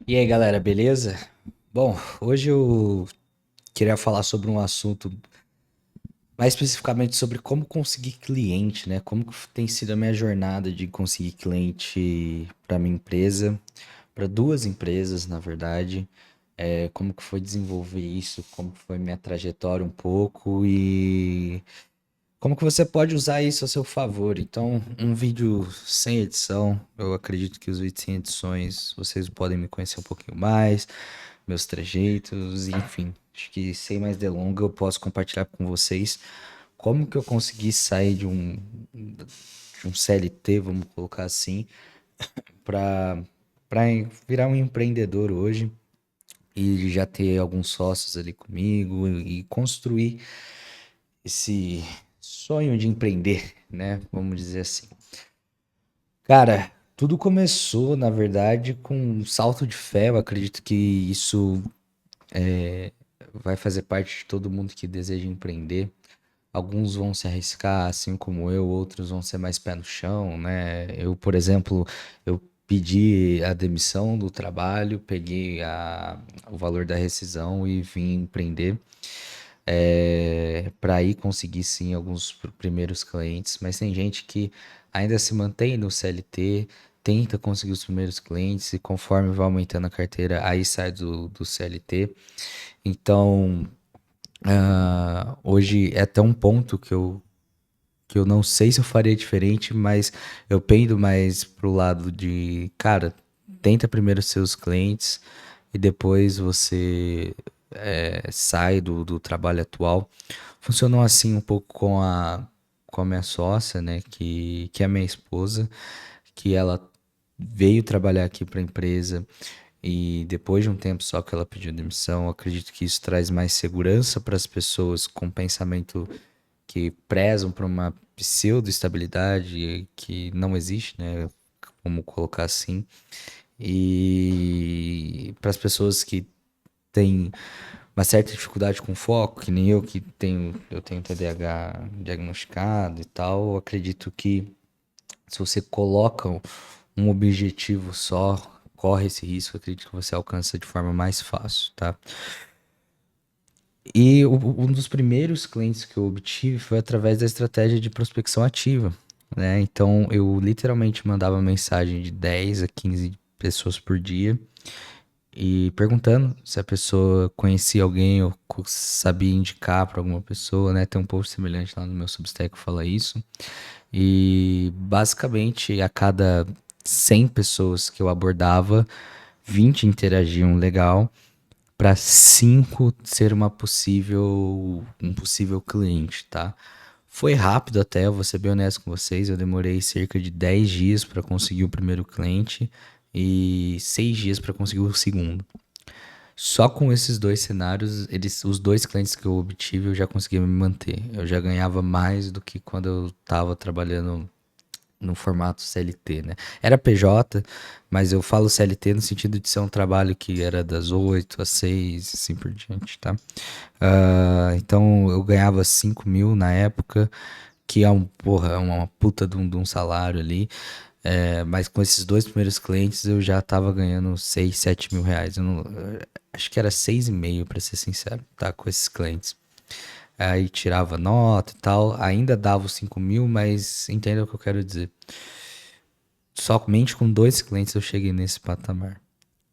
E aí, galera, beleza? Bom, hoje eu queria falar sobre um assunto, mais especificamente sobre como conseguir cliente, né? Como que tem sido a minha jornada de conseguir cliente para minha empresa, para duas empresas, na verdade. Como que foi desenvolver isso, como que foi minha trajetória um pouco e como que você pode usar isso a seu favor. Então, um vídeo sem edição, eu acredito que os vídeos sem edições vocês podem me conhecer um pouquinho mais, meus trejeitos, enfim. Acho que sem mais delongas eu posso compartilhar com vocês como que eu consegui sair de um CLT, vamos colocar assim, para para virar um empreendedor hoje e já ter alguns sócios ali comigo e construir esse sonho de empreender, né? Vamos dizer assim. Cara, tudo começou, na verdade, com um salto de fé. Eu acredito que isso vai fazer parte de todo mundo que deseja empreender. Alguns vão se arriscar, assim como eu, outros vão ser mais pé no chão, né? Eu, por exemplo, eu pedi a demissão do trabalho, peguei o valor da rescisão e vim empreender. Para aí conseguir sim alguns primeiros clientes, mas tem gente que ainda se mantém no CLT, tenta conseguir os primeiros clientes e conforme vai aumentando a carteira, aí sai do CLT. Então, hoje é até um ponto que eu não sei se eu faria diferente, mas eu pendo mais pro lado de, cara, tenta primeiro seus clientes e depois você sai do trabalho atual. Funcionou assim um pouco com a minha sócia, né, que é minha esposa, que ela veio trabalhar aqui para a empresa e depois de um tempo só que ela pediu demissão, eu acredito que isso traz mais segurança para as pessoas com pensamento que prezam por uma pseudo-estabilidade que não existe, né? Como colocar assim. E para as pessoas que têm uma certa dificuldade com foco, que nem eu tenho TDAH diagnosticado e tal, eu acredito que se você coloca um objetivo só, corre esse risco, eu acredito que você alcança de forma mais fácil, tá? E um dos primeiros clientes que eu obtive foi através da estratégia de prospecção ativa, né? Então eu literalmente mandava mensagem de 10 a 15 pessoas por dia e perguntando se a pessoa conhecia alguém ou sabia indicar para alguma pessoa, né? Tem um post semelhante lá no meu Substack que fala isso. E basicamente a cada 100 pessoas que eu abordava, 20 interagiam legal para 5 ser um possível cliente, tá? Foi rápido até, eu vou ser bem honesto com vocês, eu demorei cerca de 10 dias para conseguir o primeiro cliente e 6 dias para conseguir o segundo. Só com esses dois cenários, os dois clientes que eu obtive, eu já conseguia me manter. Eu já ganhava mais do que quando eu estava trabalhando no formato CLT, né? Era PJ, mas eu falo CLT no sentido de ser um trabalho que era das 8 às 6, assim por diante, tá? Então eu ganhava 5 mil na época, que é porra, é uma puta de um salário ali. Mas com esses dois primeiros clientes eu já tava ganhando 6, 7 mil reais. Acho que era 6,5 para ser sincero, tá? Com esses clientes. Aí tirava nota e tal, ainda dava os 5 mil, mas entenda o que eu quero dizer. Somente com dois clientes eu cheguei nesse patamar.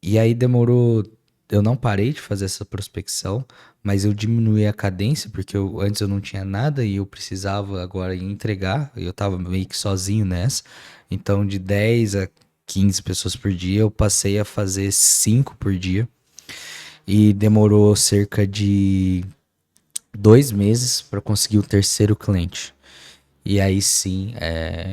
E aí demorou. Eu não parei de fazer essa prospecção, mas eu diminuí a cadência, porque antes eu não tinha nada e eu precisava agora entregar. Eu tava meio que sozinho nessa. Então, de 10 a 15 pessoas por dia, eu passei a fazer 5 por dia. E demorou cerca de 2 meses para conseguir o terceiro cliente. E aí sim,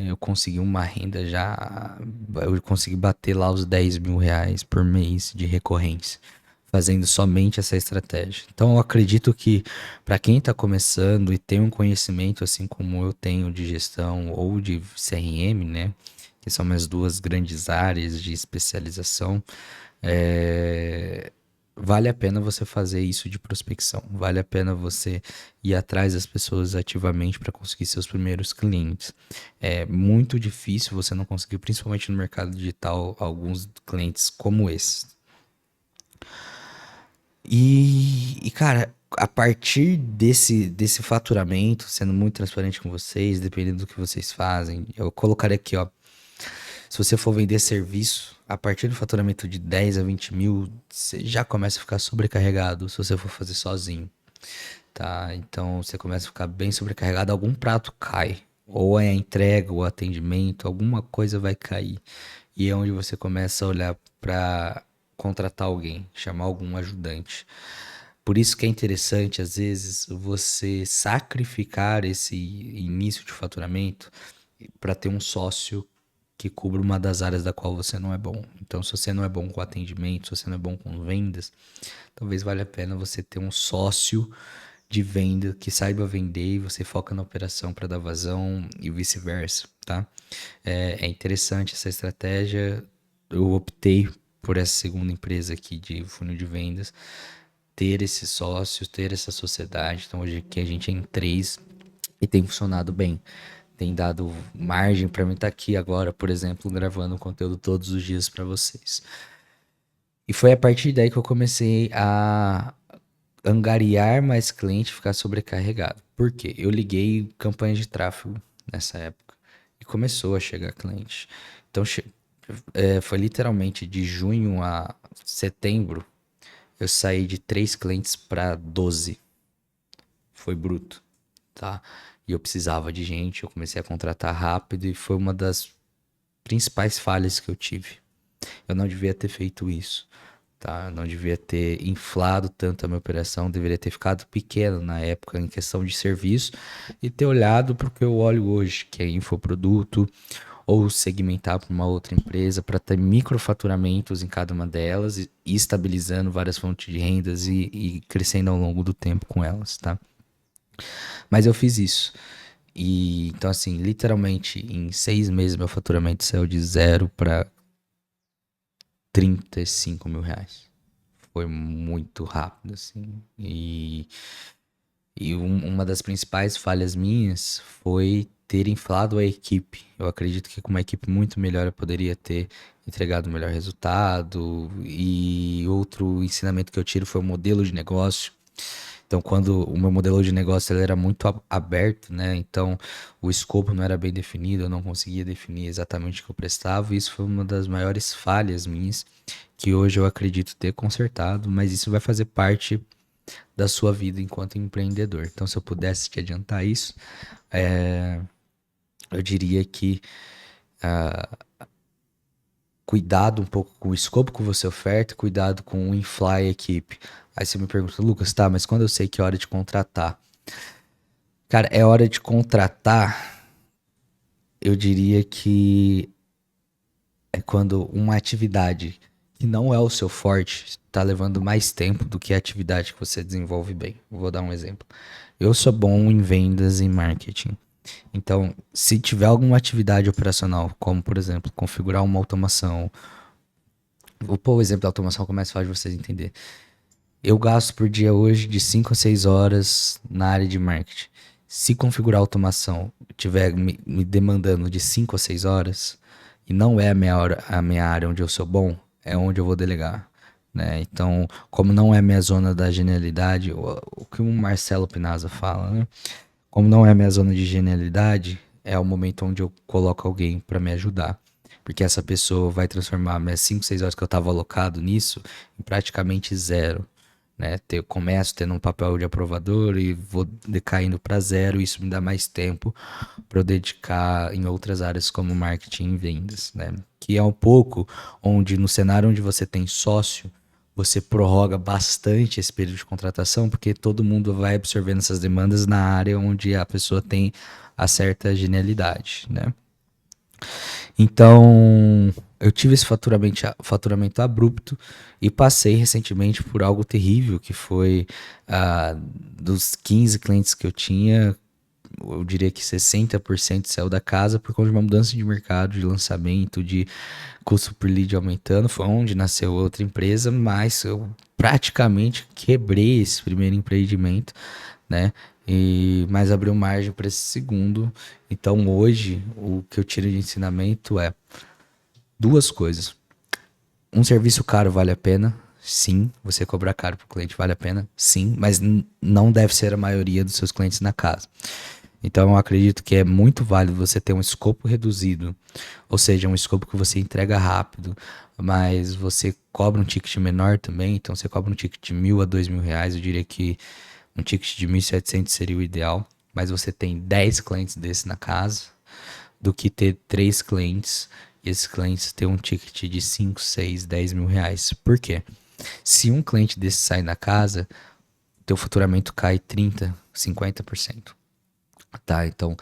eu consegui uma renda já. Eu consegui bater lá os 10 mil reais por mês de recorrência, fazendo somente essa estratégia. Então eu acredito que para quem está começando e tem um conhecimento assim como eu tenho de gestão ou de CRM, né? Que são minhas duas grandes áreas de especialização, é, vale a pena você fazer isso de prospecção. Vale a pena você ir atrás das pessoas ativamente para conseguir seus primeiros clientes. É muito difícil você não conseguir, principalmente no mercado digital, alguns clientes como esse. Cara, a partir desse faturamento, sendo muito transparente com vocês, dependendo do que vocês fazem, eu colocaria aqui, ó. Se você for vender serviço, a partir do faturamento de 10 a 20 mil, você já começa a ficar sobrecarregado se você for fazer sozinho, tá? Então você começa a ficar bem sobrecarregado, algum prato cai. Ou é a entrega, ou o atendimento, alguma coisa vai cair. E é onde você começa a olhar para contratar alguém, chamar algum ajudante. Por isso que é interessante, às vezes, você sacrificar esse início de faturamento para ter um sócio que cubra uma das áreas da qual você não é bom. Então, se você não é bom com atendimento, se você não é bom com vendas, talvez valha a pena você ter um sócio de venda que saiba vender e você foca na operação para dar vazão e vice-versa, tá? É interessante essa estratégia. Eu optei por essa segunda empresa aqui de funil de vendas, ter esses sócios, ter essa sociedade. Então, hoje aqui a gente é em três e tem funcionado bem. Tem dado margem para mim estar aqui agora, por exemplo, gravando conteúdo todos os dias para vocês. E foi a partir daí que eu comecei a angariar mais cliente, ficar sobrecarregado. Por quê? Eu liguei campanhas de tráfego nessa época e começou a chegar cliente. Então foi literalmente de junho a setembro, eu saí de 3 clientes para 12. Foi bruto, tá? E eu precisava de gente, eu comecei a contratar rápido e foi uma das principais falhas que eu tive. Eu não devia ter feito isso, tá? Eu não devia ter inflado tanto a minha operação, deveria ter ficado pequeno na época em questão de serviço e ter olhado para o que eu olho hoje, que é infoproduto, ou segmentar para uma outra empresa para ter microfaturamentos em cada uma delas e estabilizando várias fontes de rendas e crescendo ao longo do tempo com elas, tá? Mas eu fiz isso. E então, assim, literalmente em 6 meses meu faturamento saiu de 0 para 35 mil reais. Foi muito rápido, assim. Uma das principais falhas minhas foi ter inflado a equipe. Eu acredito que com uma equipe muito melhor eu poderia ter entregado o melhor resultado. E outro ensinamento que eu tiro foi o modelo de negócio. Então, quando o meu modelo de negócio ele era muito aberto, né? Então, o escopo não era bem definido, eu não conseguia definir exatamente o que eu prestava. E isso foi uma das maiores falhas minhas, que hoje eu acredito ter consertado, mas isso vai fazer parte da sua vida enquanto empreendedor. Então, se eu pudesse te adiantar isso, eu diria que cuidado um pouco com o escopo que você oferta, cuidado com o inflar a equipe. Aí você me pergunta, Lucas, tá, mas quando eu sei que é hora de contratar? Cara, é hora de contratar, eu diria que é quando uma atividade que não é o seu forte está levando mais tempo do que a atividade que você desenvolve bem. Vou dar um exemplo. Eu sou bom em vendas e marketing. Então, se tiver alguma atividade operacional, como por exemplo, configurar uma automação, vou pôr o exemplo da automação que é mais fácil de vocês entenderem. Eu gasto por dia hoje de 5 a 6 horas na área de marketing. Se configurar a automação estiver me demandando de 5 a 6 horas, e não é a minha área onde eu sou bom, é onde eu vou delegar. Né? Então, como não é minha zona da genialidade, o que o Marcelo Pinazza fala, né? Como não é a minha zona de genialidade, é o momento onde eu coloco alguém para me ajudar. Porque essa pessoa vai transformar minhas 5, 6 horas que eu estava alocado nisso em praticamente zero. Né? Eu começo tendo um papel de aprovador e vou decaindo para zero. E isso me dá mais tempo para eu dedicar em outras áreas como marketing e vendas. Né? Que é um pouco onde, no cenário onde você tem sócio, você prorroga bastante esse período de contratação, porque todo mundo vai absorvendo essas demandas na área onde a pessoa tem a certa genialidade, né? Então, eu tive esse faturamento abrupto e passei recentemente por algo terrível, que foi dos 15 clientes que eu tinha, eu diria que 60% saiu da casa por conta de uma mudança de mercado, de lançamento, de custo por lead aumentando. Foi onde nasceu outra empresa, mas eu praticamente quebrei esse primeiro empreendimento, né? Mas abriu margem para esse segundo. Então hoje o que eu tiro de ensinamento é duas coisas. Um serviço caro vale a pena Sim, você cobrar caro para o cliente vale a pena, sim, mas não deve ser a maioria dos seus clientes na casa. Então eu acredito que é muito válido você ter um escopo reduzido, ou seja, um escopo que você entrega rápido, mas você cobra um ticket menor também, então você cobra um ticket de 1.000 a 2.000 reais, eu diria que um ticket de 1.700 seria o ideal, mas você tem 10 clientes desses na casa, do que ter 3 clientes, e esses clientes ter um ticket de 5, 6, 10 mil reais. Por quê? Se um cliente desse sai da casa, teu faturamento cai 30, 50%. Tá, então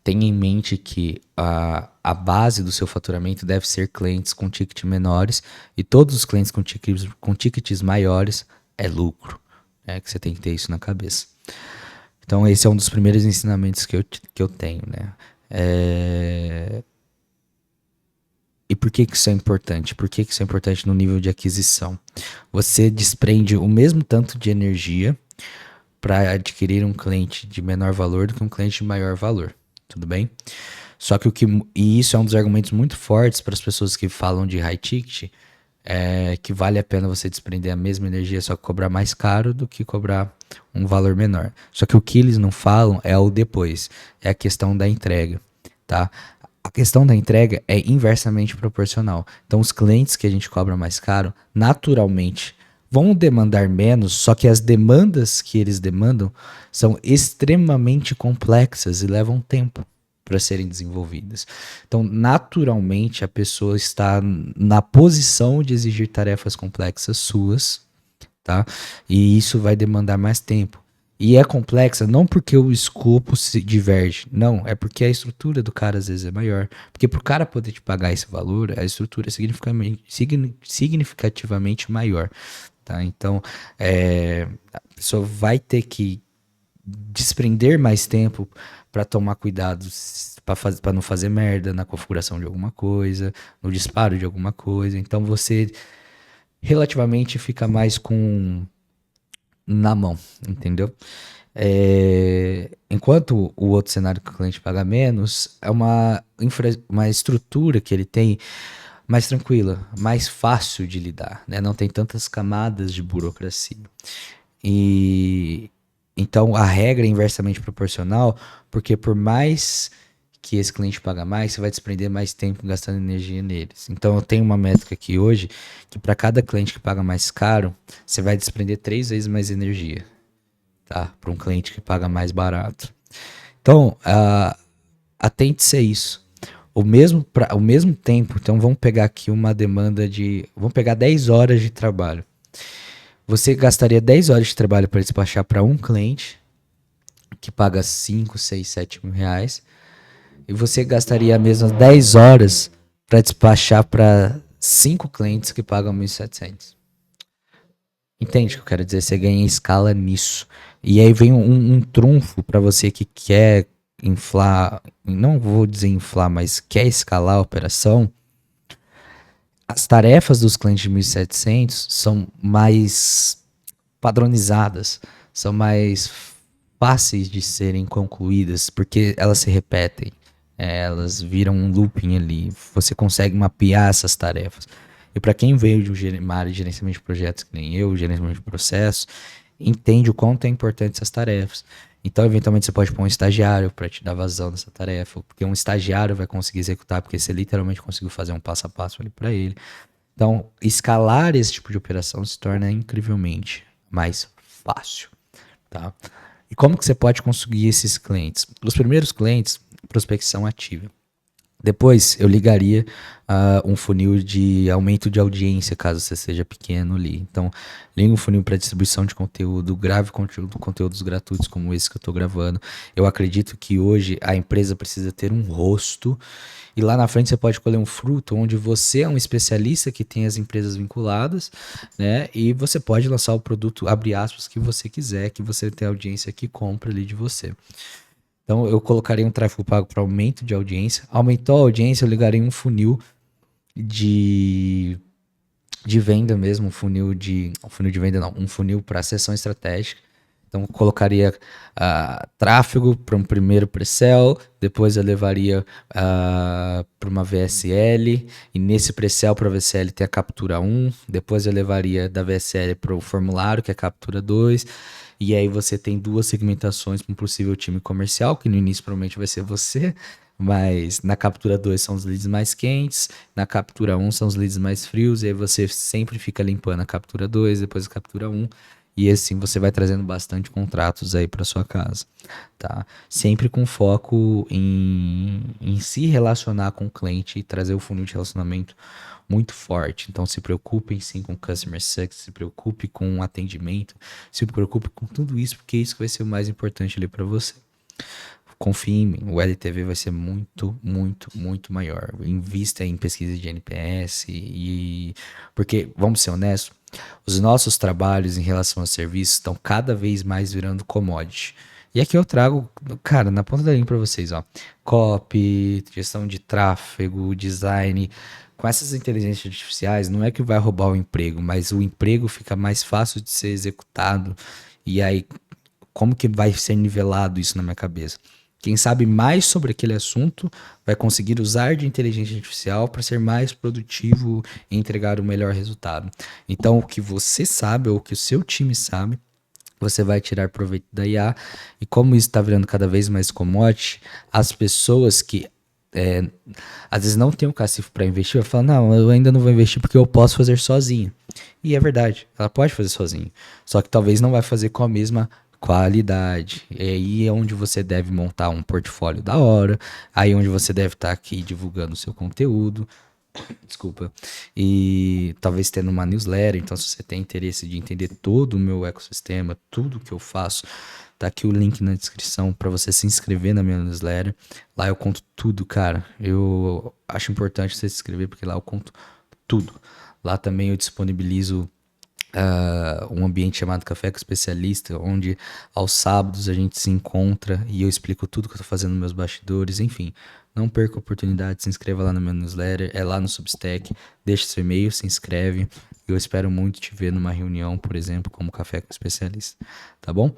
tenha em mente que a base do seu faturamento deve ser clientes com tickets menores e todos os clientes com tickets maiores é lucro. É que você tem que ter isso na cabeça. Então esse é um dos primeiros ensinamentos que eu tenho, né? E por que que isso é importante? Por que que isso é importante no nível de aquisição? Você desprende o mesmo tanto de energia para adquirir um cliente de menor valor do que um cliente de maior valor. Tudo bem? Só que e isso é um dos argumentos muito fortes para as pessoas que falam de high ticket, é que vale a pena você desprender a mesma energia, só que cobrar mais caro do que cobrar um valor menor. Só que o que eles não falam é o depois, é a questão da entrega, tá? A questão da entrega é inversamente proporcional. Então, os clientes que a gente cobra mais caro, naturalmente, vão demandar menos, só que as demandas que eles demandam são extremamente complexas e levam tempo para serem desenvolvidas. Então, naturalmente, a pessoa está na posição de exigir tarefas complexas suas, tá? E isso vai demandar mais tempo. E é complexa não porque o escopo se diverge, não, é porque a estrutura do cara às vezes é maior. Porque para o cara poder te pagar esse valor, a estrutura é significativamente maior, tá? Então, a pessoa vai ter que desprender mais tempo para tomar cuidado para não fazer merda na configuração de alguma coisa, no disparo de alguma coisa. Então você relativamente fica mais com na mão, entendeu? Enquanto o outro cenário que o cliente paga menos é uma estrutura que ele tem mais tranquila, mais fácil de lidar, né? Não tem tantas camadas de burocracia. E então a regra é inversamente proporcional, porque por mais que esse cliente paga mais, você vai desprender mais tempo gastando energia neles. Então eu tenho uma métrica aqui hoje que para cada cliente que paga mais caro, você vai desprender 3 vezes mais energia, tá? Para um cliente que paga mais barato. Então, atente-se a isso. O mesmo tempo, então vamos pegar aqui uma demanda de. Vamos pegar 10 horas de trabalho. Você gastaria 10 horas de trabalho para despachar para um cliente que paga 5, 6, 7 mil reais. E você gastaria as mesmas 10 horas para despachar para 5 clientes que pagam 1.700. Entende o que eu quero dizer? Você ganha escala nisso. E aí vem um trunfo para você que quer inflar, não vou dizer inflar, mas quer escalar a operação. As tarefas dos clientes de 1.700 são mais padronizadas, são mais fáceis de serem concluídas, porque elas se repetem, elas viram um looping ali, você consegue mapear essas tarefas. E para quem veio de uma área de gerenciamento de projetos, que nem eu, gerenciamento de processos, entende o quanto é importante essas tarefas. Então, eventualmente, você pode pôr um estagiário para te dar vazão nessa tarefa, porque um estagiário vai conseguir executar, porque você literalmente conseguiu fazer um passo a passo ali para ele. Então, escalar esse tipo de operação se torna incrivelmente mais fácil, tá? E como que você pode conseguir esses clientes? Os primeiros clientes, prospecção ativa. Depois eu ligaria um funil de aumento de audiência, caso você seja pequeno ali. Então, liga um funil para distribuição de conteúdo, grave conteúdos gratuitos como esse que eu estou gravando. Eu acredito que hoje a empresa precisa ter um rosto e lá na frente você pode colher um fruto onde você é um especialista que tem as empresas vinculadas, né? E você pode lançar o produto, abre aspas, que você quiser, que você tem audiência que compra ali de você. Então eu colocaria um tráfego pago para aumento de audiência. Aumentou a audiência, eu ligaria um funil de, de venda mesmo, um funil de venda não, um funil para sessão estratégica. Então, colocaria tráfego para um primeiro pre-sell, depois eu levaria para uma VSL, e nesse pre-sell para a VSL tem a captura 1, depois eu levaria da VSL para o formulário, que é a captura 2, e aí você tem duas segmentações para um possível time comercial, que no início provavelmente vai ser você, mas na captura 2 são os leads mais quentes, na captura 1 são os leads mais frios, e aí você sempre fica limpando a captura 2, depois a captura 1, e assim você vai trazendo bastante contratos aí para sua casa, tá? Sempre com foco em se relacionar com o cliente e trazer o funil de relacionamento muito forte. Então se preocupem sim com customer success, se preocupe com o atendimento, se preocupe com tudo isso, porque isso vai ser o mais importante ali para você. Confie em mim, o LTV vai ser muito, muito, muito maior. Invista em pesquisa de NPS porque, vamos ser honestos, os nossos trabalhos em relação a serviços estão cada vez mais virando commodity. E aqui eu trago, cara, na ponta da linha para vocês, ó. Copy, gestão de tráfego, design. Com essas inteligências artificiais, não é que vai roubar o emprego, mas o emprego fica mais fácil de ser executado. E aí, como que vai ser nivelado isso na minha cabeça? Quem sabe mais sobre aquele assunto vai conseguir usar de inteligência artificial para ser mais produtivo e entregar o melhor resultado. Então, o que você sabe ou o que o seu time sabe, você vai tirar proveito da IA. E como isso está virando cada vez mais commodity, as pessoas que às vezes não tem um cacifo para investir, vai falar, não, eu ainda não vou investir porque eu posso fazer sozinho. E é verdade, ela pode fazer sozinho. Só que talvez não vai fazer com a mesma qualidade. E aí é onde você deve montar um portfólio da hora, aí é onde você deve estar aqui divulgando o seu conteúdo, desculpa, e talvez tendo uma newsletter. Então, se você tem interesse de entender todo o meu ecossistema, tudo que eu faço, tá aqui o link na descrição para você se inscrever na minha newsletter. Lá eu conto tudo, cara. Eu acho importante você se inscrever porque lá eu conto tudo. Lá também eu disponibilizo um ambiente chamado Café com Especialista, onde aos sábados a gente se encontra e eu explico tudo que eu tô fazendo nos meus bastidores, enfim. Não perca a oportunidade, se inscreva lá no meu newsletter, é lá no Substack, deixa seu e-mail, se inscreve. Eu espero muito te ver numa reunião, por exemplo, como Café com Especialista, tá bom?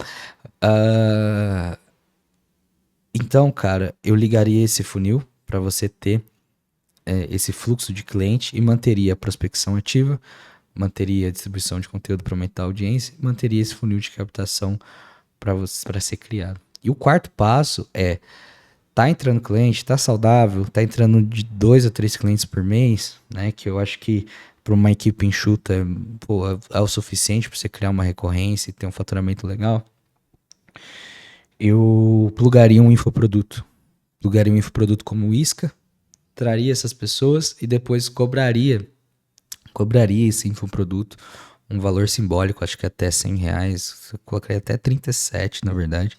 Então, cara, eu ligaria esse funil para você ter esse fluxo de cliente e manteria a prospecção ativa, manteria a distribuição de conteúdo para aumentar a audiência, manteria esse funil de captação para ser criado. E o quarto passo é, tá entrando cliente, tá saudável, tá entrando de 2 a 3 clientes por mês, né? Que eu acho que para uma equipe enxuta, pô, é o suficiente para você criar uma recorrência e ter um faturamento legal. Eu plugaria um infoproduto. Plugaria um infoproduto como o Isca, traria essas pessoas e depois cobraria esse infoproduto um valor simbólico, acho que até R$ 100, eu colocaria até 37, na verdade,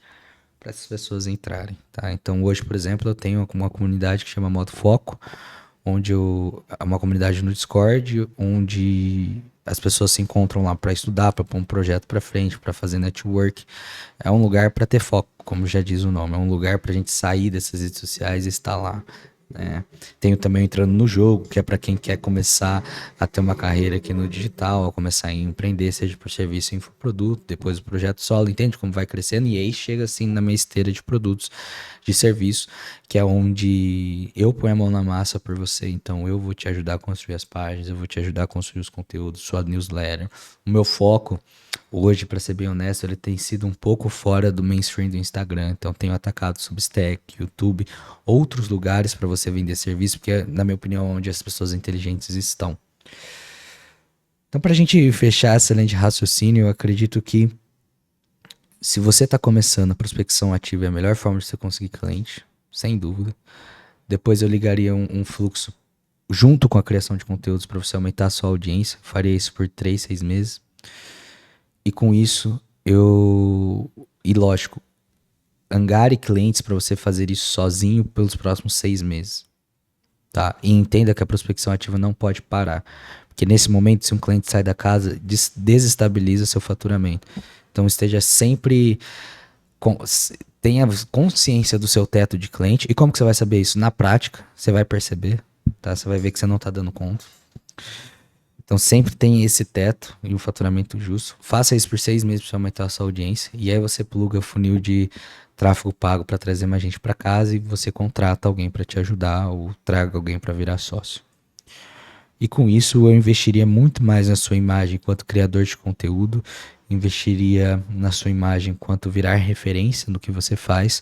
para essas pessoas entrarem, tá? Então hoje, por exemplo, eu tenho uma comunidade que chama Modo Foco, onde uma comunidade no Discord, onde as pessoas se encontram lá para estudar, para pôr um projeto para frente, para fazer network. É um lugar para ter foco, como já diz o nome, é um lugar para a gente sair dessas redes sociais e estar lá. Né? Tenho também Entrando no Jogo, que é para quem quer começar a ter uma carreira aqui no digital, a começar a empreender, seja por serviço ou infoproduto, depois o projeto solo, entende como vai crescendo, e aí chega assim na minha esteira de produtos, de serviço, que é onde eu ponho a mão na massa por você. Então eu vou te ajudar a construir as páginas, eu vou te ajudar a construir os conteúdos, sua newsletter. O meu foco hoje, para ser bem honesto, ele tem sido um pouco fora do mainstream do Instagram. Então tenho atacado Substack, YouTube, outros lugares para você vender serviço, porque na minha opinião é onde as pessoas inteligentes estão. Então, para a gente fechar essa linha de raciocínio, eu acredito que se você está começando, a prospecção ativa é a melhor forma de você conseguir cliente, sem dúvida. Depois eu ligaria um fluxo junto com a criação de conteúdos para você aumentar a sua audiência. Faria isso por 3, 6 meses. E com isso, e lógico, angare clientes para você fazer isso sozinho pelos próximos 6 meses. Tá? E entenda que a prospecção ativa não pode parar. Porque nesse momento, se um cliente sai da casa, desestabiliza seu faturamento. Então esteja sempre... tenha consciência do seu teto de cliente. E como que você vai saber isso? Na prática, você vai perceber. Tá? Você vai ver que você não está dando conta. Então sempre tem esse teto e o faturamento justo. Faça isso por 6 meses para aumentar a sua audiência. E aí você pluga funil de tráfego pago para trazer mais gente para casa e você contrata alguém para te ajudar ou traga alguém para virar sócio. E com isso eu investiria muito mais na sua imagem enquanto criador de conteúdo, investiria na sua imagem enquanto virar referência no que você faz,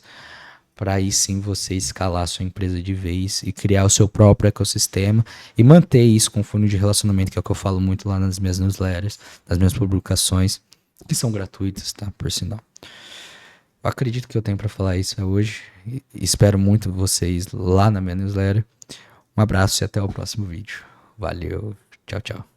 para aí sim você escalar a sua empresa de vez e criar o seu próprio ecossistema e manter isso com funil de relacionamento, que é o que eu falo muito lá nas minhas newsletters, nas minhas publicações, que são gratuitas, tá? Por sinal. Eu acredito que eu tenho para falar isso hoje. Espero muito vocês lá na minha newsletter. Um abraço e até o próximo vídeo. Valeu, tchau, tchau.